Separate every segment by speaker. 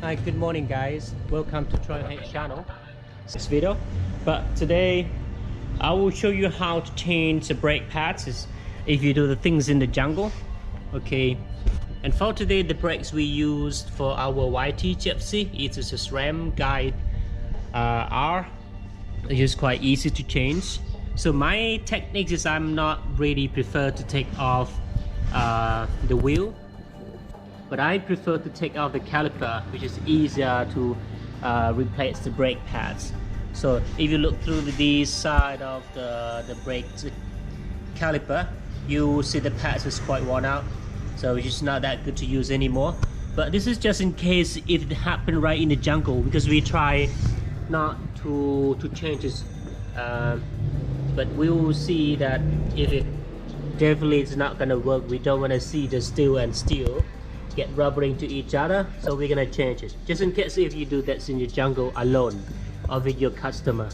Speaker 1: Hi, good morning guys. Welcome to Trailhead channel. This video, but today I will show you how to change the brake pads if you do the things in the jungle. Okay, and for today the brakes we used for our YT Gypsy, it is a SRAM Guide R. It is quite easy to change. So my technique is I'm not really prefer to take off the wheel, but I prefer to take out the caliper, which is easier to replace the brake pads. So if you look through the side of the brake caliper, you see the pads is quite worn out, so it's just not that good to use anymore. But this is just in case if it happened right in the jungle, because we try not to change this, but we will see that if it definitely is not gonna work. We don't want to see the steel and steel get rubbering to each other, so we're gonna change it just in case if you do that in your jungle alone or with your customer.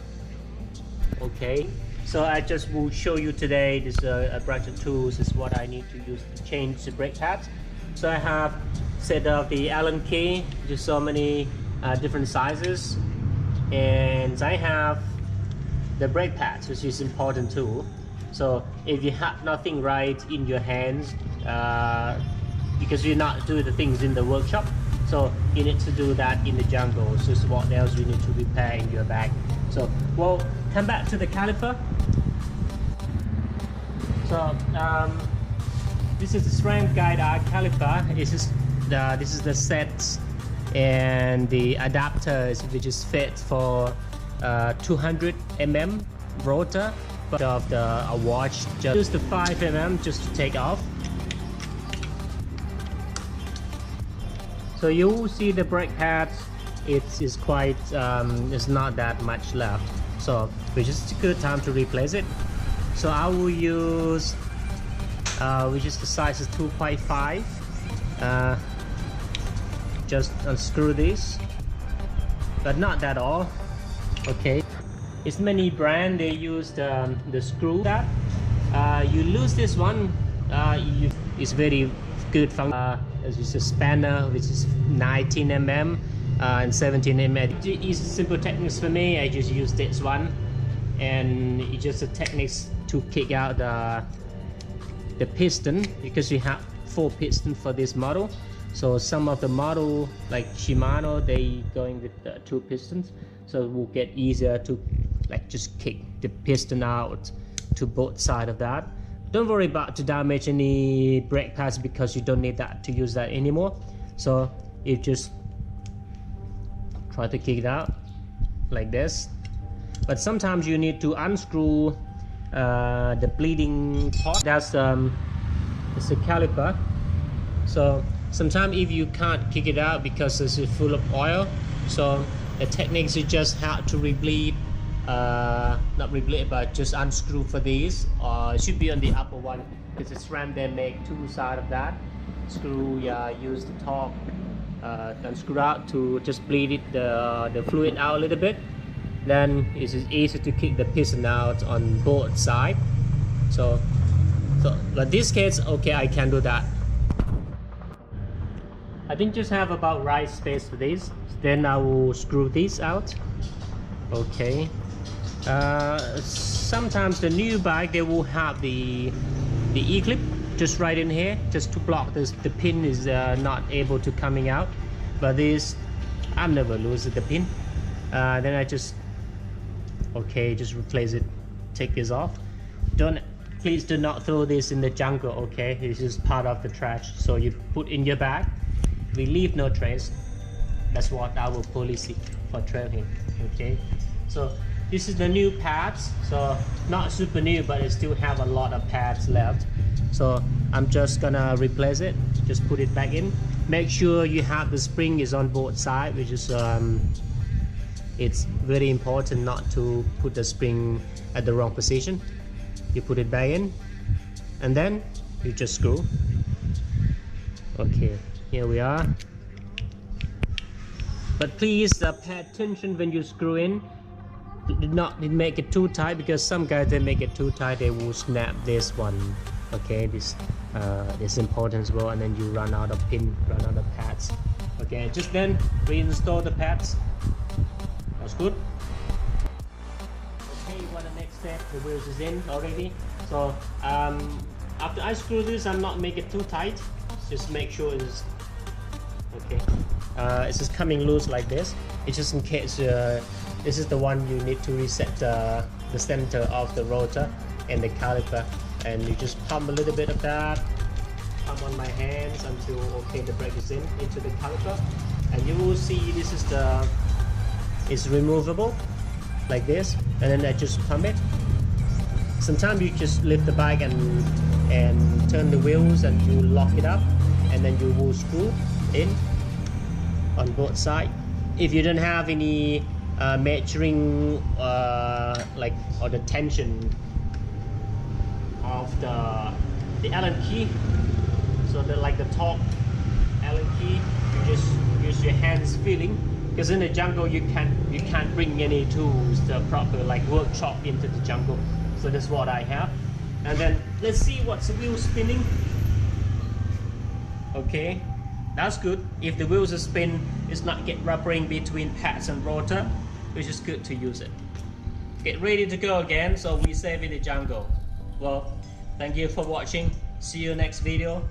Speaker 1: Okay, so I just will show you today this a bunch of tools is what I need to use to change the brake pads. So I have set up the Allen key, just so many different sizes, and I have the brake pads, which is important too. So if you have nothing right in your hands, because you're not doing the things in the workshop, so you need to do that in the jungle. So it's what else you need to repair in your bag. So we'll come back to the caliper. So this is the SRAM Guide R caliper. This is the set and the adapter which is fit for 200 mm rotor, but of the watch just use the 5 mm just to take off. So you will see the brake pads, it's quite it's not that much left, so which is a good time to replace it. So I will use which is the size is 2.5. Just unscrew this, but not that all. Okay, it's many brand they use the screw that you lose this one, it's very good function. It's a spanner which is 19 mm and 17 mm. It's simple techniques for me. I just use this one, and it's just a techniques to kick out the piston, because you have 4 pistons for this model. So some of the model like Shimano, they going with 2 pistons, so it will get easier to like just kick the piston out to both sides of that. Don't worry about to damage any brake pads, because you don't need that to use that anymore. So you just try to kick it out like this. But sometimes you need to unscrew the bleeding part. That's it's a caliper. So sometimes if you can't kick it out because it's full of oil, so the techniques is just how to rebleed. Not rebleed, but just unscrew for these. It should be on the upper one, because it's SRAM, they make 2 sides of that. Screw, use the top, unscrew out to just bleed it, the fluid out a little bit. Then it's easy to kick the piston out on both sides. So but this case, okay, I can do that. I think just have about right space for this. Then I will screw these out. Okay. Sometimes the new bike they will have the E-clip just right in here, just to block this. The pin is not able to coming out, but this I'm never losing the pin. Then I just just replace it. Take this off. Please do not throw this in the jungle. Okay, it's just part of the trash, so you put in your bag. We leave no trace. That's what our policy for Trailhead. Okay, so this is the new pads, so not super new, but it still have a lot of pads left. So I'm just gonna replace it, just put it back in. Make sure you have the spring is on both sides, which is it's very important not to put the spring at the wrong position. You put it back in, and then you just screw. Okay, here we are. But please pay attention when you screw in. Did not make it too tight, because some guys they make it too tight, they will snap this one. Okay, this is important as well, and then you run out of pads. Okay, just then reinstall the pads. That's good. Okay, what the next step? The wheels is in already. So after I screw this, I'm not make it too tight. Just make sure it's okay. It's just coming loose like this. It's just in case this is the one you need to reset the center of the rotor and the caliper, and you just pump a little bit of that. Pump on my hands until okay the brake is in into the caliper, and you will see this is it's removable like this, and then I just pump it. Sometimes you just lift the bike and turn the wheels and you lock it up, and then you will screw in on both sides. If you don't have any measuring like or the tension of the Allen key, so like the torque Allen key, you just use your hands feeling, because in the jungle you can't bring any tools the proper like workshop into the jungle. So that's what I have. And then let's see what's the wheel spinning. Okay, that's good. If the wheels are spin, it's not get rubbering between pads and rotor, which is good to use it. Get ready to go again, so we save in the jungle. Well, thank you for watching. See you next video.